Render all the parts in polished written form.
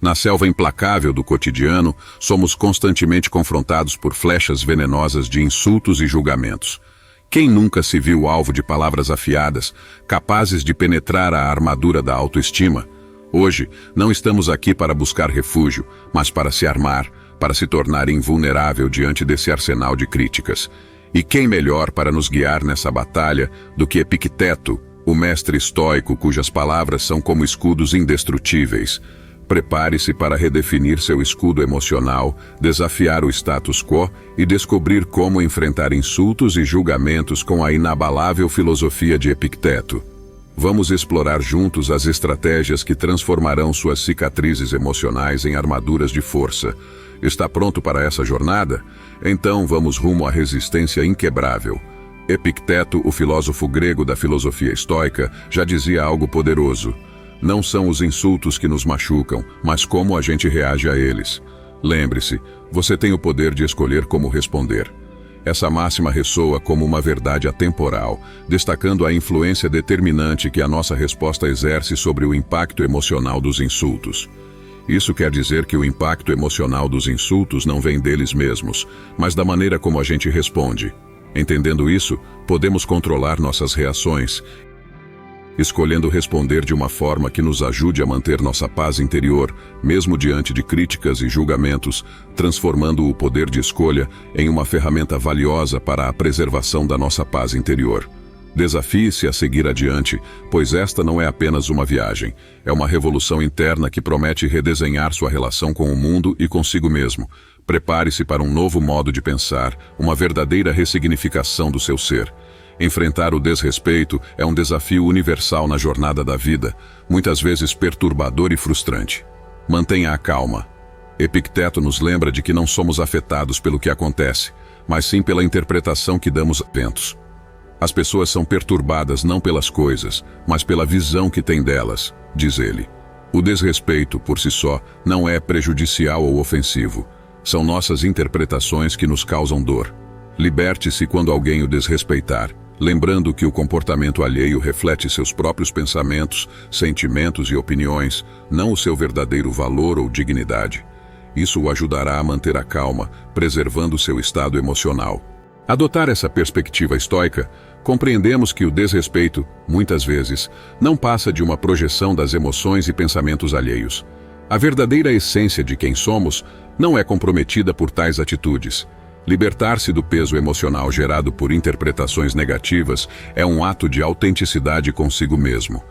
Na selva implacável do cotidiano, somos constantemente confrontados por flechas venenosas de insultos e julgamentos. Quem nunca se viu alvo de palavras afiadas, capazes de penetrar a armadura da autoestima? Hoje, não estamos aqui para buscar refúgio, mas para se armar, para se tornar invulnerável diante desse arsenal de críticas. E quem melhor para nos guiar nessa batalha do que Epicteto, o mestre estoico cujas palavras são como escudos indestrutíveis? Prepare-se para redefinir seu escudo emocional, desafiar o status quo e descobrir como enfrentar insultos e julgamentos com a inabalável filosofia de Epicteto. Vamos explorar juntos as estratégias que transformarão suas cicatrizes emocionais em armaduras de força. Está pronto para essa jornada? Então vamos rumo à resistência inquebrável. Epicteto, o filósofo grego da filosofia estoica, já dizia algo poderoso. Não são os insultos que nos machucam, mas como a gente reage a eles. Lembre-se, você tem o poder de escolher como responder. Essa máxima ressoa como uma verdade atemporal, destacando a influência determinante que a nossa resposta exerce sobre o impacto emocional dos insultos. Isso quer dizer que o impacto emocional dos insultos não vem deles mesmos, mas da maneira como a gente responde. Entendendo isso, podemos controlar nossas reações, escolhendo responder de uma forma que nos ajude a manter nossa paz interior, mesmo diante de críticas e julgamentos, transformando o poder de escolha em uma ferramenta valiosa para a preservação da nossa paz interior. Desafie-se a seguir adiante, pois esta não é apenas uma viagem, é uma revolução interna que promete redesenhar sua relação com o mundo e consigo mesmo. Prepare-se para um novo modo de pensar, uma verdadeira ressignificação do seu ser. Enfrentar o desrespeito é um desafio universal na jornada da vida, muitas vezes perturbador e frustrante. Mantenha a calma. Epicteto nos lembra de que não somos afetados pelo que acontece, mas sim pela interpretação que damos a eventos. As pessoas são perturbadas não pelas coisas, mas pela visão que têm delas, diz ele. O desrespeito, por si só, não é prejudicial ou ofensivo. São nossas interpretações que nos causam dor. Liberte-se quando alguém o desrespeitar, lembrando que o comportamento alheio reflete seus próprios pensamentos, sentimentos e opiniões, não o seu verdadeiro valor ou dignidade. Isso o ajudará a manter a calma, preservando seu estado emocional. Adotar essa perspectiva estoica, compreendemos que o desrespeito, muitas vezes, não passa de uma projeção das emoções e pensamentos alheios. A verdadeira essência de quem somos não é comprometida por tais atitudes. Libertar-se do peso emocional gerado por interpretações negativas é um ato de autenticidade consigo mesmo.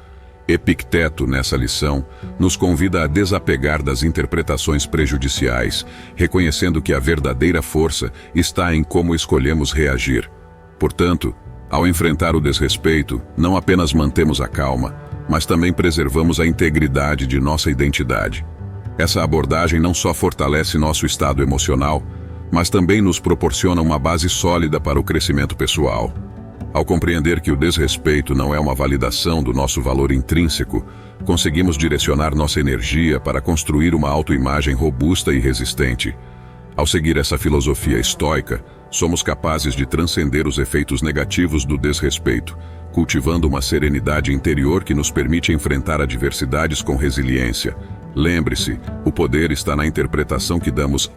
Epicteto, nessa lição, nos convida a desapegar das interpretações prejudiciais, reconhecendo que a verdadeira força está em como escolhemos reagir. Portanto, ao enfrentar o desrespeito, não apenas mantemos a calma, mas também preservamos a integridade de nossa identidade. Essa abordagem não só fortalece nosso estado emocional, mas também nos proporciona uma base sólida para o crescimento pessoal. Ao compreender que o desrespeito não é uma validação do nosso valor intrínseco, conseguimos direcionar nossa energia para construir uma autoimagem robusta e resistente. Ao seguir essa filosofia estoica, somos capazes de transcender os efeitos negativos do desrespeito, cultivando uma serenidade interior que nos permite enfrentar adversidades com resiliência. Lembre-se, o poder está na interpretação que damos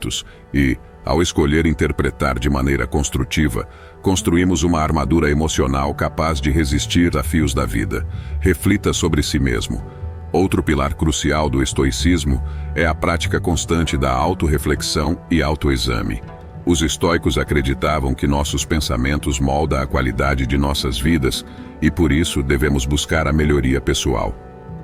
e, ao escolher interpretar de maneira construtiva, construímos uma armadura emocional capaz de resistir a desafios da vida. Reflita sobre si mesmo. Outro pilar crucial do estoicismo é a prática constante da autorreflexão e autoexame. Os estoicos acreditavam que nossos pensamentos moldam a qualidade de nossas vidas e por isso devemos buscar a melhoria pessoal.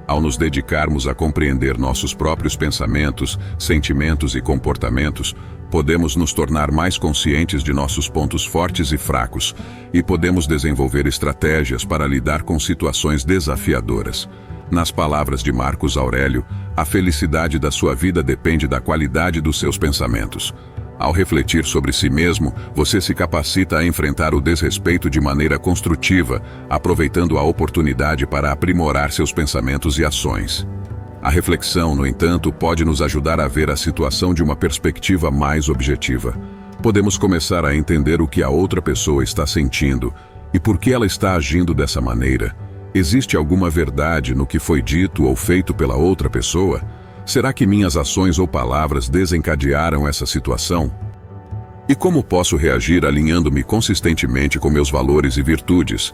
Ao nos dedicarmos a compreender nossos próprios pensamentos, sentimentos e comportamentos, podemos nos tornar mais conscientes de nossos pontos fortes e fracos e podemos desenvolver estratégias para lidar com situações desafiadoras. Nas palavras de Marcos Aurélio, a felicidade da sua vida depende da qualidade dos seus pensamentos. Ao refletir sobre si mesmo, você se capacita a enfrentar o desrespeito de maneira construtiva, aproveitando a oportunidade para aprimorar seus pensamentos e ações. A reflexão, no entanto, pode nos ajudar a ver a situação de uma perspectiva mais objetiva. Podemos começar a entender o que a outra pessoa está sentindo e por que ela está agindo dessa maneira. Existe alguma verdade no que foi dito ou feito pela outra pessoa? Será que minhas ações ou palavras desencadearam essa situação? E como posso reagir alinhando-me consistentemente com meus valores e virtudes?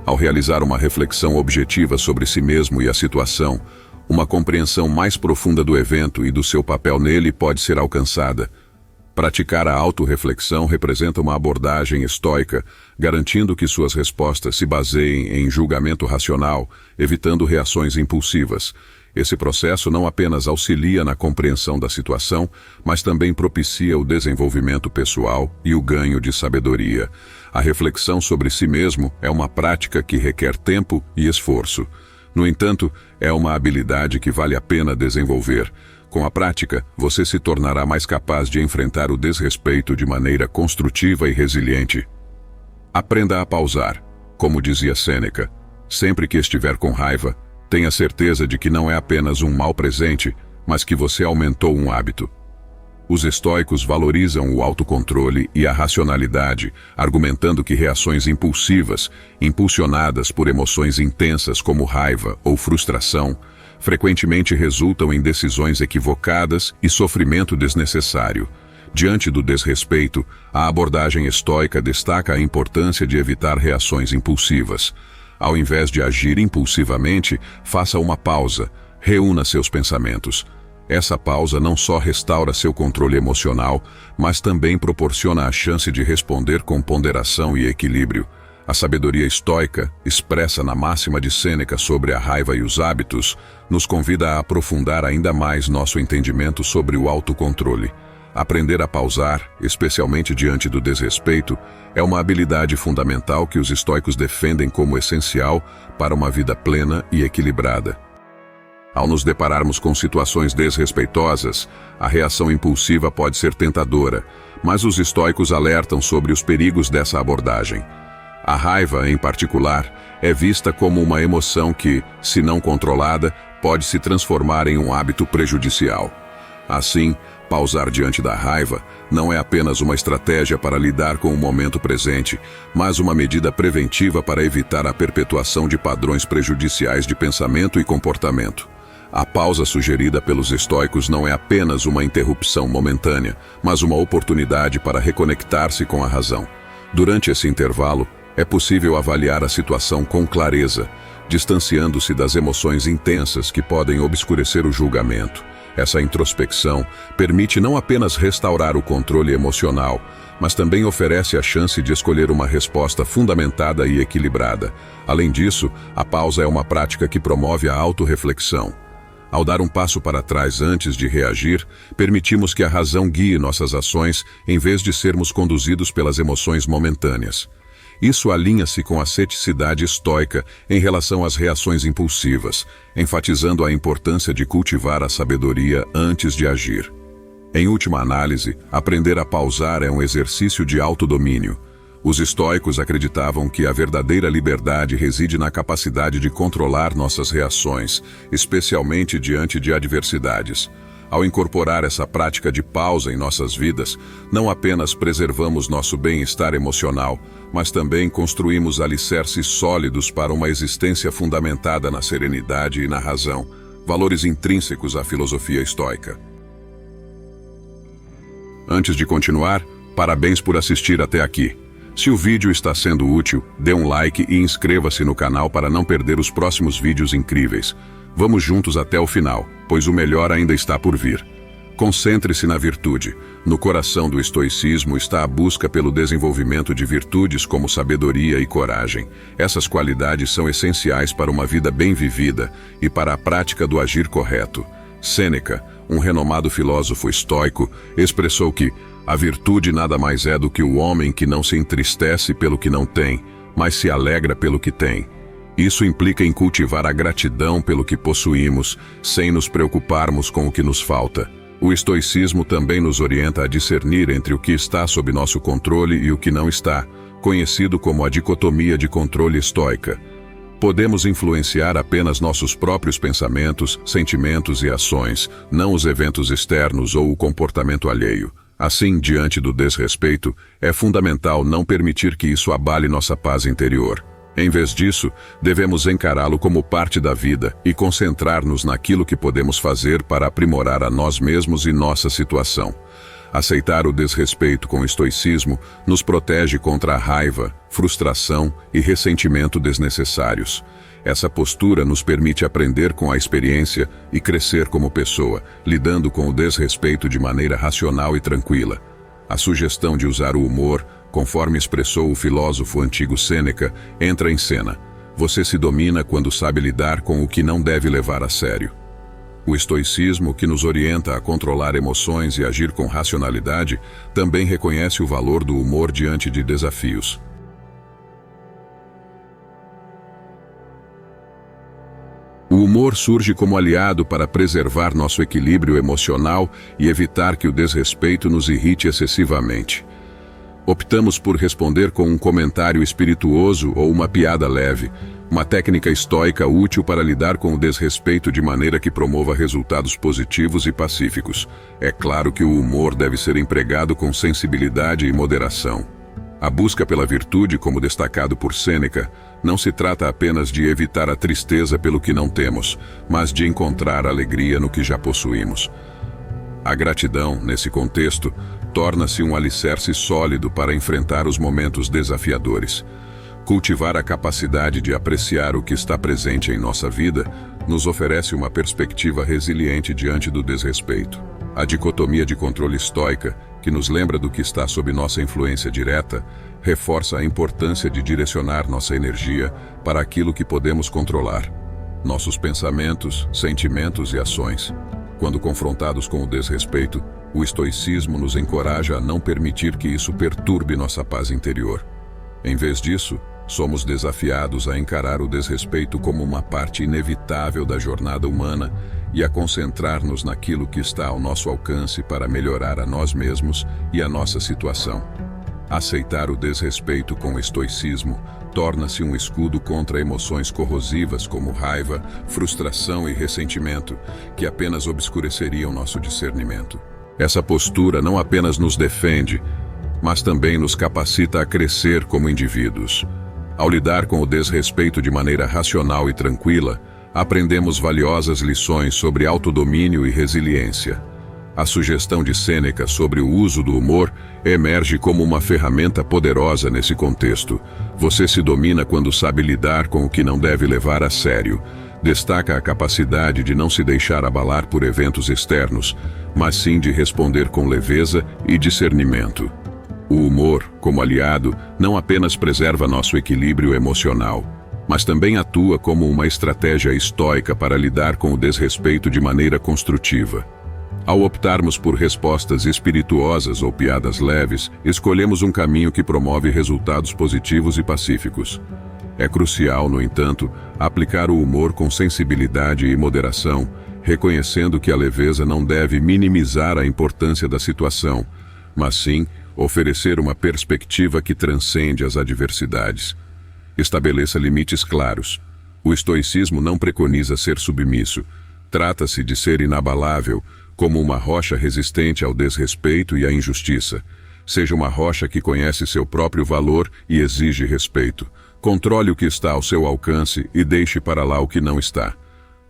Ao realizar uma reflexão objetiva sobre si mesmo e a situação, uma compreensão mais profunda do evento e do seu papel nele pode ser alcançada. Praticar a autorreflexão representa uma abordagem estoica, garantindo que suas respostas se baseiem em julgamento racional, evitando reações impulsivas. Esse processo não apenas auxilia na compreensão da situação, mas também propicia o desenvolvimento pessoal e o ganho de sabedoria. A reflexão sobre si mesmo é uma prática que requer tempo e esforço. No entanto, é uma habilidade que vale a pena desenvolver. Com a prática, você se tornará mais capaz de enfrentar o desrespeito de maneira construtiva e resiliente. Aprenda a pausar. Como dizia Sêneca, sempre que estiver com raiva, tenha certeza de que não é apenas um mal presente, mas que você aumentou um hábito. Os estoicos valorizam o autocontrole e a racionalidade, argumentando que reações impulsivas, impulsionadas por emoções intensas como raiva ou frustração, frequentemente resultam em decisões equivocadas e sofrimento desnecessário. Diante do desrespeito, a abordagem estoica destaca a importância de evitar reações impulsivas. Ao invés de agir impulsivamente, faça uma pausa, reúna seus pensamentos. Essa pausa não só restaura seu controle emocional, mas também proporciona a chance de responder com ponderação e equilíbrio. A sabedoria estoica, expressa na máxima de Sêneca sobre a raiva e os hábitos, nos convida a aprofundar ainda mais nosso entendimento sobre o autocontrole. Aprender a pausar, especialmente diante do desrespeito, é uma habilidade fundamental que os estoicos defendem como essencial para uma vida plena e equilibrada. Ao nos depararmos com situações desrespeitosas, a reação impulsiva pode ser tentadora, mas os estoicos alertam sobre os perigos dessa abordagem. A raiva, em particular, é vista como uma emoção que, se não controlada, pode se transformar em um hábito prejudicial. Assim, pausar diante da raiva não é apenas uma estratégia para lidar com o momento presente, mas uma medida preventiva para evitar a perpetuação de padrões prejudiciais de pensamento e comportamento. A pausa sugerida pelos estoicos não é apenas uma interrupção momentânea, mas uma oportunidade para reconectar-se com a razão. Durante esse intervalo, é possível avaliar a situação com clareza, distanciando-se das emoções intensas que podem obscurecer o julgamento. Essa introspecção permite não apenas restaurar o controle emocional, mas também oferece a chance de escolher uma resposta fundamentada e equilibrada. Além disso, a pausa é uma prática que promove a autorreflexão. Ao dar um passo para trás antes de reagir, permitimos que a razão guie nossas ações em vez de sermos conduzidos pelas emoções momentâneas. Isso alinha-se com a ceticidade estoica em relação às reações impulsivas, enfatizando a importância de cultivar a sabedoria antes de agir. Em última análise, aprender a pausar é um exercício de autodomínio. Os estoicos acreditavam que a verdadeira liberdade reside na capacidade de controlar nossas reações, especialmente diante de adversidades. Ao incorporar essa prática de pausa em nossas vidas, não apenas preservamos nosso bem-estar emocional, mas também construímos alicerces sólidos para uma existência fundamentada na serenidade e na razão, valores intrínsecos à filosofia estoica. Antes de continuar, parabéns por assistir até aqui. Se o vídeo está sendo útil, dê um like e inscreva-se no canal para não perder os próximos vídeos incríveis. Vamos juntos até o final, pois o melhor ainda está por vir. Concentre-se na virtude. No coração do estoicismo está a busca pelo desenvolvimento de virtudes como sabedoria e coragem. Essas qualidades são essenciais para uma vida bem vivida e para a prática do agir correto. Sêneca, um renomado filósofo estoico, expressou que a virtude nada mais é do que o homem que não se entristece pelo que não tem, mas se alegra pelo que tem. Isso implica em cultivar a gratidão pelo que possuímos, sem nos preocuparmos com o que nos falta. O estoicismo também nos orienta a discernir entre o que está sob nosso controle e o que não está, conhecido como a dicotomia de controle estoica. Podemos influenciar apenas nossos próprios pensamentos, sentimentos e ações, não os eventos externos ou o comportamento alheio. Assim, diante do desrespeito, é fundamental não permitir que isso abale nossa paz interior. Em vez disso, devemos encará-lo como parte da vida e concentrar-nos naquilo que podemos fazer para aprimorar a nós mesmos e nossa situação. Aceitar o desrespeito com estoicismo nos protege contra a raiva, frustração e ressentimento desnecessários. Essa postura nos permite aprender com a experiência e crescer como pessoa, lidando com o desrespeito de maneira racional e tranquila. A sugestão de usar o humor, conforme expressou o filósofo antigo Sêneca, entra em cena. Você se domina quando sabe lidar com o que não deve levar a sério. O estoicismo, que nos orienta a controlar emoções e agir com racionalidade, também reconhece o valor do humor diante de desafios. O humor surge como aliado para preservar nosso equilíbrio emocional e evitar que o desrespeito nos irrite excessivamente. Optamos por responder com um comentário espirituoso ou uma piada leve, uma técnica estoica útil para lidar com o desrespeito de maneira que promova resultados positivos e pacíficos. É claro que o humor deve ser empregado com sensibilidade e moderação. A busca pela virtude, como destacado por Sêneca, não se trata apenas de evitar a tristeza pelo que não temos, mas de encontrar alegria no que já possuímos. A gratidão, nesse contexto, torna-se um alicerce sólido para enfrentar os momentos desafiadores. Cultivar a capacidade de apreciar o que está presente em nossa vida nos oferece uma perspectiva resiliente diante do desrespeito. A dicotomia de controle estoica, que nos lembra do que está sob nossa influência direta, reforça a importância de direcionar nossa energia para aquilo que podemos controlar: nossos pensamentos, sentimentos e ações. Quando confrontados com o desrespeito, o estoicismo nos encoraja a não permitir que isso perturbe nossa paz interior. Em vez disso, somos desafiados a encarar o desrespeito como uma parte inevitável da jornada humana e a concentrar-nos naquilo que está ao nosso alcance para melhorar a nós mesmos e a nossa situação. Aceitar o desrespeito com estoicismo torna-se um escudo contra emoções corrosivas como raiva, frustração e ressentimento, que apenas obscureceriam nosso discernimento. Essa postura não apenas nos defende, mas também nos capacita a crescer como indivíduos. Ao lidar com o desrespeito de maneira racional e tranquila, aprendemos valiosas lições sobre autodomínio e resiliência. A sugestão de Sêneca sobre o uso do humor emerge como uma ferramenta poderosa nesse contexto. Você se domina quando sabe lidar com o que não deve levar a sério. Destaca a capacidade de não se deixar abalar por eventos externos, mas sim de responder com leveza e discernimento. O humor, como aliado, não apenas preserva nosso equilíbrio emocional, mas também atua como uma estratégia estoica para lidar com o desrespeito de maneira construtiva. Ao optarmos por respostas espirituosas ou piadas leves, escolhemos um caminho que promove resultados positivos e pacíficos. É crucial, no entanto, aplicar o humor com sensibilidade e moderação, reconhecendo que a leveza não deve minimizar a importância da situação, mas sim oferecer uma perspectiva que transcende as adversidades. Estabeleça limites claros. O estoicismo não preconiza ser submisso. Trata-se de ser inabalável, como uma rocha resistente ao desrespeito e à injustiça. Seja uma rocha que conhece seu próprio valor e exige respeito. Controle o que está ao seu alcance e deixe para lá o que não está.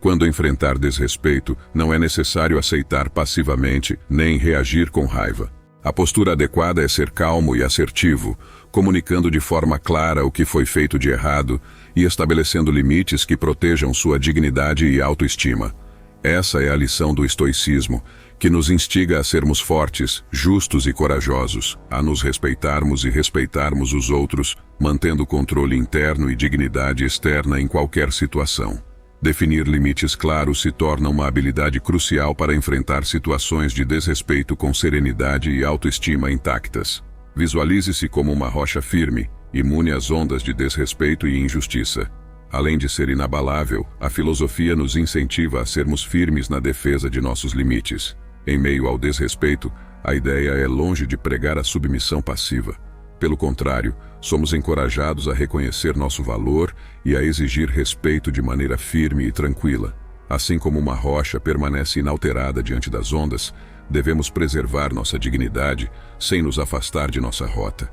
Quando enfrentar desrespeito, não é necessário aceitar passivamente, nem reagir com raiva. A postura adequada é ser calmo e assertivo, comunicando de forma clara o que foi feito de errado e estabelecendo limites que protejam sua dignidade e autoestima. Essa é a lição do estoicismo, que nos instiga a sermos fortes, justos e corajosos, a nos respeitarmos e respeitarmos os outros, mantendo controle interno e dignidade externa em qualquer situação. Definir limites claros se torna uma habilidade crucial para enfrentar situações de desrespeito com serenidade e autoestima intactas. Visualize-se como uma rocha firme, imune às ondas de desrespeito e injustiça. Além de ser inabalável, a filosofia nos incentiva a sermos firmes na defesa de nossos limites. Em meio ao desrespeito, a ideia é longe de pregar a submissão passiva. Pelo contrário, somos encorajados a reconhecer nosso valor e a exigir respeito de maneira firme e tranquila. Assim como uma rocha permanece inalterada diante das ondas, devemos preservar nossa dignidade sem nos afastar de nossa rota.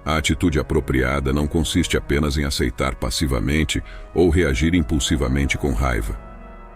A atitude apropriada não consiste apenas em aceitar passivamente ou reagir impulsivamente com raiva.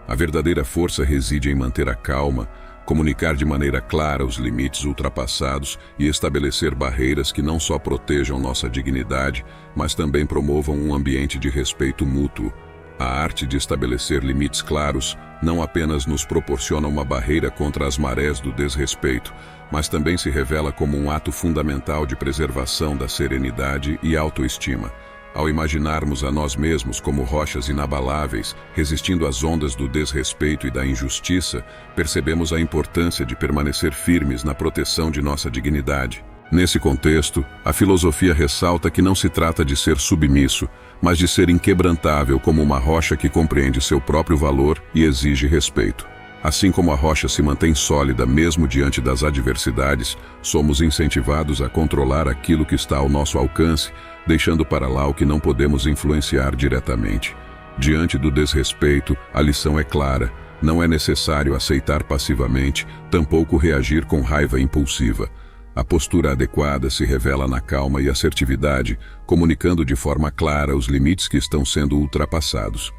A verdadeira força reside em manter a calma, comunicar de maneira clara os limites ultrapassados e estabelecer barreiras que não só protejam nossa dignidade, mas também promovam um ambiente de respeito mútuo. A arte de estabelecer limites claros não apenas nos proporciona uma barreira contra as marés do desrespeito, mas também se revela como um ato fundamental de preservação da serenidade e autoestima. Ao imaginarmos a nós mesmos como rochas inabaláveis, resistindo às ondas do desrespeito e da injustiça, percebemos a importância de permanecer firmes na proteção de nossa dignidade. Nesse contexto, a filosofia ressalta que não se trata de ser submisso, mas de ser inquebrantável como uma rocha que compreende seu próprio valor e exige respeito. Assim como a rocha se mantém sólida mesmo diante das adversidades, somos incentivados a controlar aquilo que está ao nosso alcance, deixando para lá o que não podemos influenciar diretamente. Diante do desrespeito, a lição é clara: não é necessário aceitar passivamente, tampouco reagir com raiva impulsiva. A postura adequada se revela na calma e assertividade, comunicando de forma clara os limites que estão sendo ultrapassados.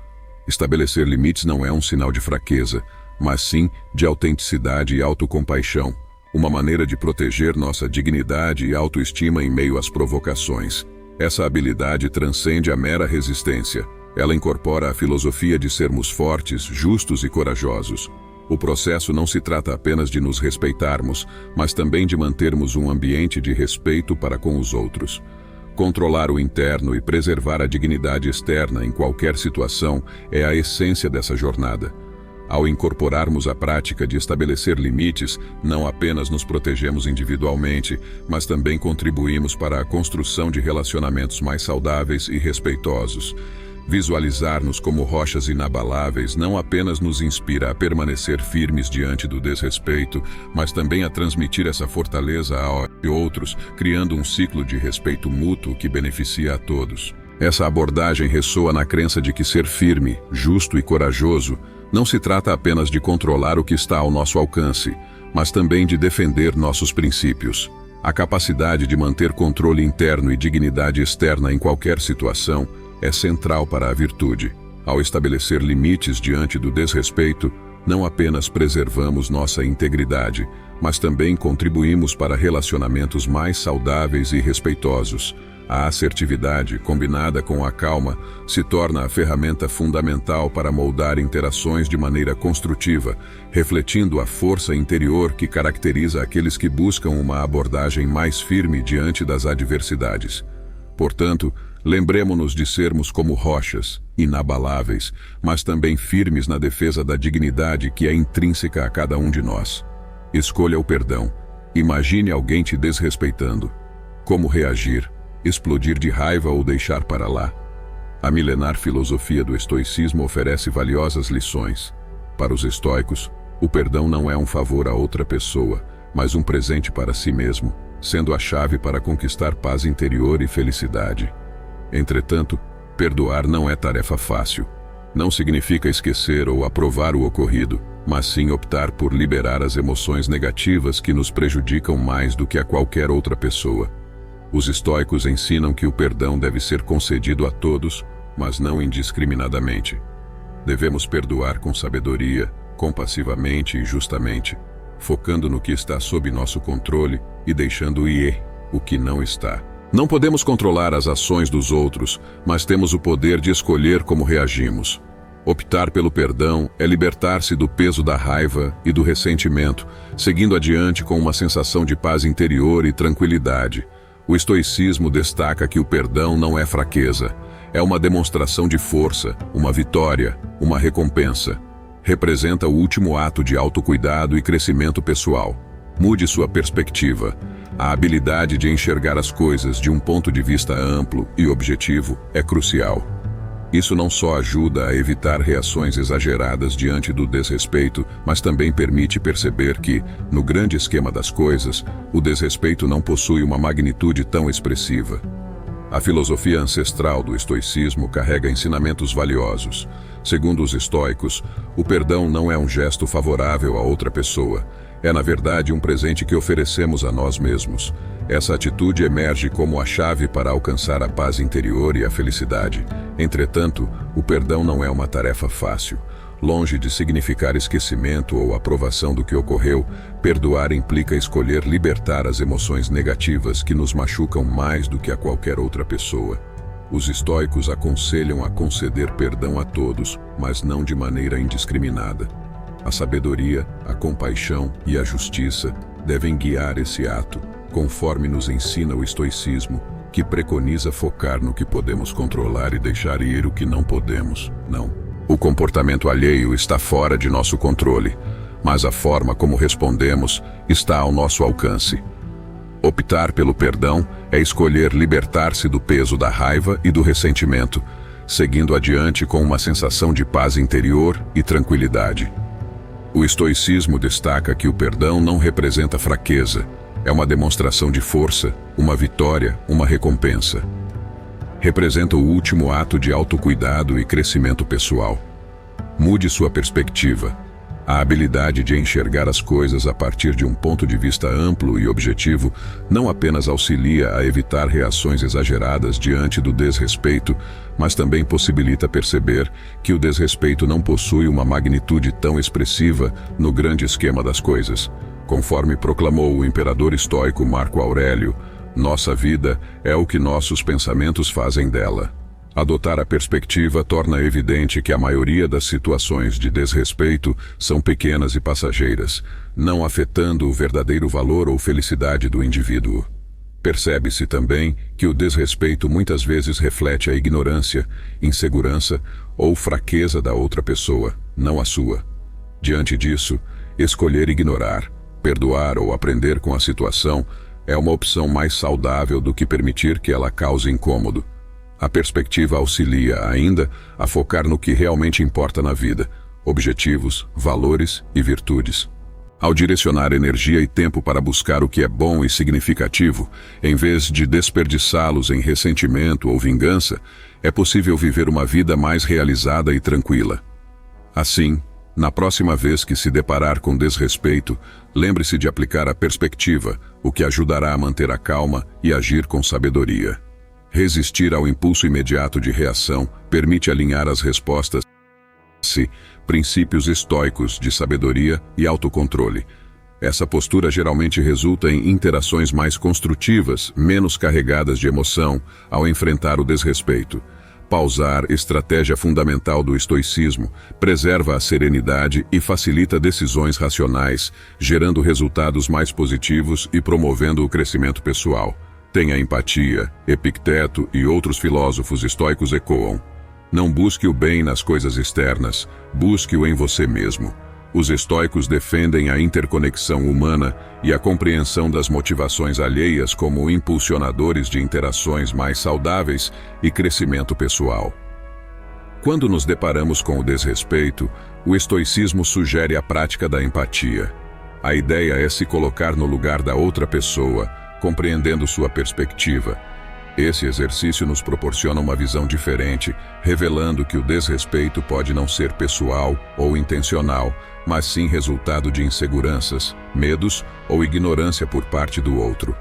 Estabelecer limites não é um sinal de fraqueza, mas sim de autenticidade e autocompaixão, uma maneira de proteger nossa dignidade e autoestima em meio às provocações. Essa habilidade transcende a mera resistência. Ela incorpora a filosofia de sermos fortes, justos e corajosos. O processo não se trata apenas de nos respeitarmos, mas também de mantermos um ambiente de respeito para com os outros. Controlar o interno e preservar a dignidade externa em qualquer situação é a essência dessa jornada. Ao incorporarmos a prática de estabelecer limites, não apenas nos protegemos individualmente, mas também contribuímos para a construção de relacionamentos mais saudáveis e respeitosos. Visualizar-nos como rochas inabaláveis não apenas nos inspira a permanecer firmes diante do desrespeito, mas também a transmitir essa fortaleza a outros, criando um ciclo de respeito mútuo que beneficia a todos. Essa abordagem ressoa na crença de que ser firme, justo e corajoso não se trata apenas de controlar o que está ao nosso alcance, mas também de defender nossos princípios. A capacidade de manter controle interno e dignidade externa em qualquer situação é central para a virtude. Ao estabelecer limites diante do desrespeito, não apenas preservamos nossa integridade, mas também contribuímos para relacionamentos mais saudáveis e respeitosos. A assertividade, combinada com a calma, se torna a ferramenta fundamental para moldar interações de maneira construtiva, refletindo a força interior que caracteriza aqueles que buscam uma abordagem mais firme diante das adversidades. Portanto, lembremo-nos de sermos como rochas, inabaláveis, mas também firmes na defesa da dignidade que é intrínseca a cada um de nós. Escolha o perdão. Imagine alguém te desrespeitando. Como reagir? Explodir de raiva ou deixar para lá? A milenar filosofia do estoicismo oferece valiosas lições. Para os estoicos, o perdão não é um favor a outra pessoa, mas um presente para si mesmo, sendo a chave para conquistar paz interior e felicidade. Entretanto, perdoar não é tarefa fácil. Não significa esquecer ou aprovar o ocorrido, mas sim optar por liberar as emoções negativas que nos prejudicam mais do que a qualquer outra pessoa. Os estoicos ensinam que o perdão deve ser concedido a todos, mas não indiscriminadamente. Devemos perdoar com sabedoria, compassivamente e justamente, focando no que está sob nosso controle e deixando ir o que não está. Não podemos controlar as ações dos outros, mas temos o poder de escolher como reagimos. Optar pelo perdão é libertar-se do peso da raiva e do ressentimento, seguindo adiante com uma sensação de paz interior e tranquilidade. O estoicismo destaca que o perdão não é fraqueza, é uma demonstração de força, uma vitória, uma recompensa. Representa o último ato de autocuidado e crescimento pessoal. Mude sua perspectiva. A habilidade de enxergar as coisas de um ponto de vista amplo e objetivo é crucial. Isso não só ajuda a evitar reações exageradas diante do desrespeito, mas também permite perceber que, no grande esquema das coisas, o desrespeito não possui uma magnitude tão expressiva. A filosofia ancestral do estoicismo carrega ensinamentos valiosos. Segundo os estoicos, o perdão não é um gesto favorável a outra pessoa. É, na verdade, um presente que oferecemos a nós mesmos. Essa atitude emerge como a chave para alcançar a paz interior e a felicidade. Entretanto, o perdão não é uma tarefa fácil. Longe de significar esquecimento ou aprovação do que ocorreu, perdoar implica escolher libertar as emoções negativas que nos machucam mais do que a qualquer outra pessoa. Os estoicos aconselham a conceder perdão a todos, mas não de maneira indiscriminada. A sabedoria, a compaixão e a justiça devem guiar esse ato, conforme nos ensina o estoicismo, que preconiza focar no que podemos controlar e deixar ir o que não podemos. Não. O comportamento alheio está fora de nosso controle, mas a forma como respondemos está ao nosso alcance. Optar pelo perdão é escolher libertar-se do peso da raiva e do ressentimento, seguindo adiante com uma sensação de paz interior e tranquilidade. O estoicismo destaca que o perdão não representa fraqueza, é uma demonstração de força, uma vitória, uma recompensa. Representa o último ato de autocuidado e crescimento pessoal. Mude sua perspectiva. A habilidade de enxergar as coisas a partir de um ponto de vista amplo e objetivo não apenas auxilia a evitar reações exageradas diante do desrespeito, mas também possibilita perceber que o desrespeito não possui uma magnitude tão expressiva no grande esquema das coisas. Conforme proclamou o imperador estoico Marco Aurélio, nossa vida é o que nossos pensamentos fazem dela. Adotar a perspectiva torna evidente que a maioria das situações de desrespeito são pequenas e passageiras, não afetando o verdadeiro valor ou felicidade do indivíduo. Percebe-se também que o desrespeito muitas vezes reflete a ignorância, insegurança ou fraqueza da outra pessoa, não a sua. Diante disso, escolher ignorar, perdoar ou aprender com a situação é uma opção mais saudável do que permitir que ela cause incômodo. A perspectiva auxilia ainda a focar no que realmente importa na vida, objetivos, valores e virtudes. Ao direcionar energia e tempo para buscar o que é bom e significativo, em vez de desperdiçá-los em ressentimento ou vingança, é possível viver uma vida mais realizada e tranquila. Assim, na próxima vez que se deparar com desrespeito, lembre-se de aplicar a perspectiva, o que ajudará a manter a calma e agir com sabedoria. Resistir ao impulso imediato de reação permite alinhar as respostas princípios estoicos de sabedoria e autocontrole. Essa postura geralmente resulta em interações mais construtivas, menos carregadas de emoção, ao enfrentar o desrespeito. Pausar, estratégia fundamental do estoicismo, preserva a serenidade e facilita decisões racionais, gerando resultados mais positivos e promovendo o crescimento pessoal. Tenha empatia, Epicteto e outros filósofos estoicos ecoam. Não busque o bem nas coisas externas, busque-o em você mesmo. Os estoicos defendem a interconexão humana e a compreensão das motivações alheias como impulsionadores de interações mais saudáveis e crescimento pessoal. Quando nos deparamos com o desrespeito, o estoicismo sugere a prática da empatia. A ideia é se colocar no lugar da outra pessoa, compreendendo sua perspectiva. Esse exercício nos proporciona uma visão diferente, revelando que o desrespeito pode não ser pessoal ou intencional, mas sim resultado de inseguranças, medos ou ignorância por parte do outro.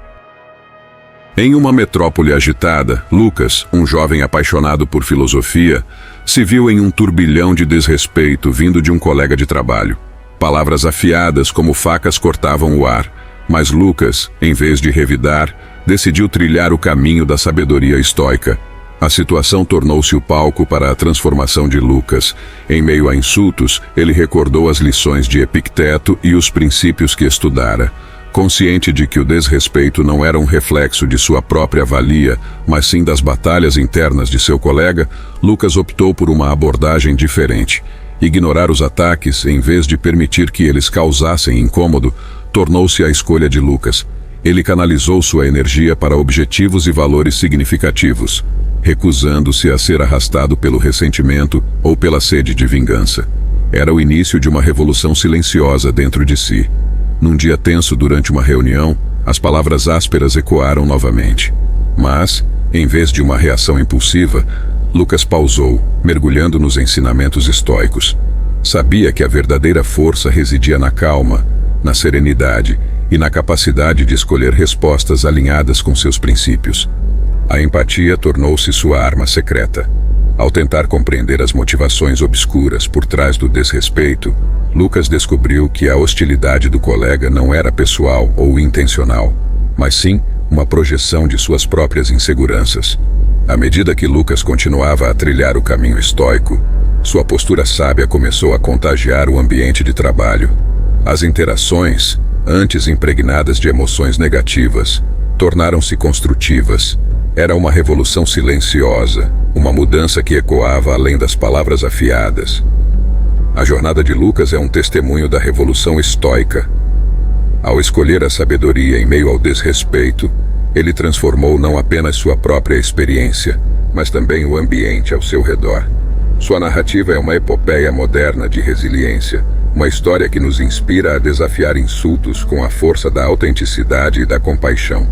Em uma metrópole agitada, Lucas, um jovem apaixonado por filosofia, se viu em um turbilhão de desrespeito vindo de um colega de trabalho. Palavras afiadas como facas cortavam o ar, mas Lucas, em vez de revidar, decidiu trilhar o caminho da sabedoria estoica. A situação tornou-se o palco para a transformação de Lucas. Em meio a insultos, ele recordou as lições de Epicteto e os princípios que estudara. Consciente de que o desrespeito não era um reflexo de sua própria valia, mas sim das batalhas internas de seu colega, Lucas optou por uma abordagem diferente. Ignorar os ataques, em vez de permitir que eles causassem incômodo, tornou-se a escolha de Lucas. Ele canalizou sua energia para objetivos e valores significativos, recusando-se a ser arrastado pelo ressentimento ou pela sede de vingança. Era o início de uma revolução silenciosa dentro de si. Num dia tenso durante uma reunião, as palavras ásperas ecoaram novamente. Mas, em vez de uma reação impulsiva, Lucas pausou, mergulhando nos ensinamentos estoicos. Sabia que a verdadeira força residia na calma, na serenidade e na capacidade de escolher respostas alinhadas com seus princípios. A empatia tornou-se sua arma secreta. Ao tentar compreender as motivações obscuras por trás do desrespeito, Lucas descobriu que a hostilidade do colega não era pessoal ou intencional, mas sim uma projeção de suas próprias inseguranças. À medida que Lucas continuava a trilhar o caminho estoico, sua postura sábia começou a contagiar o ambiente de trabalho. As interações, antes impregnadas de emoções negativas, tornaram-se construtivas. Era uma revolução silenciosa, uma mudança que ecoava além das palavras afiadas. A jornada de Lucas é um testemunho da revolução estoica. Ao escolher a sabedoria em meio ao desrespeito, ele transformou não apenas sua própria experiência, mas também o ambiente ao seu redor. Sua narrativa é uma epopeia moderna de resiliência, uma história que nos inspira a desafiar insultos com a força da autenticidade e da compaixão.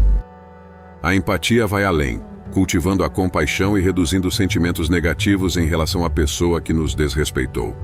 A empatia vai além, cultivando a compaixão e reduzindo sentimentos negativos em relação à pessoa que nos desrespeitou.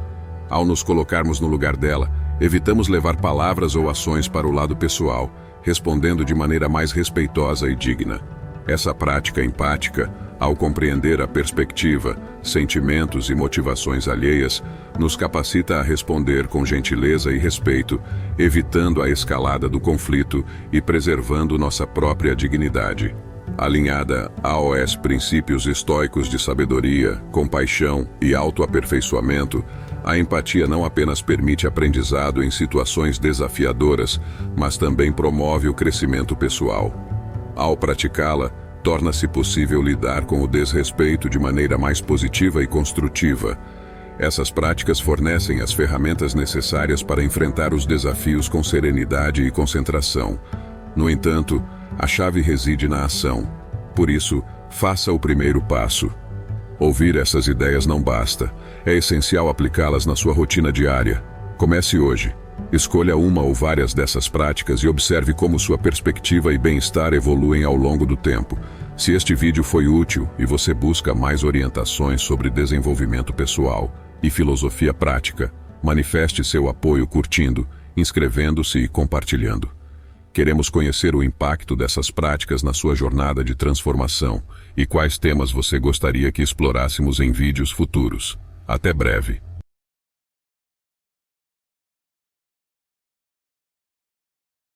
Ao nos colocarmos no lugar dela, evitamos levar palavras ou ações para o lado pessoal, respondendo de maneira mais respeitosa e digna. Essa prática empática, ao compreender a perspectiva, sentimentos e motivações alheias, nos capacita a responder com gentileza e respeito, evitando a escalada do conflito e preservando nossa própria dignidade. Alinhada aos princípios estoicos de sabedoria, compaixão e autoaperfeiçoamento, a empatia não apenas permite aprendizado em situações desafiadoras, mas também promove o crescimento pessoal. Ao praticá-la, torna-se possível lidar com o desrespeito de maneira mais positiva e construtiva. Essas práticas fornecem as ferramentas necessárias para enfrentar os desafios com serenidade e concentração. No entanto, a chave reside na ação. Por isso, faça o primeiro passo. Ouvir essas ideias não basta. É essencial aplicá-las na sua rotina diária. Comece hoje. Escolha uma ou várias dessas práticas e observe como sua perspectiva e bem-estar evoluem ao longo do tempo. Se este vídeo foi útil e você busca mais orientações sobre desenvolvimento pessoal e filosofia prática, manifeste seu apoio curtindo, inscrevendo-se e compartilhando. Queremos conhecer o impacto dessas práticas na sua jornada de transformação e quais temas você gostaria que explorássemos em vídeos futuros. Até breve.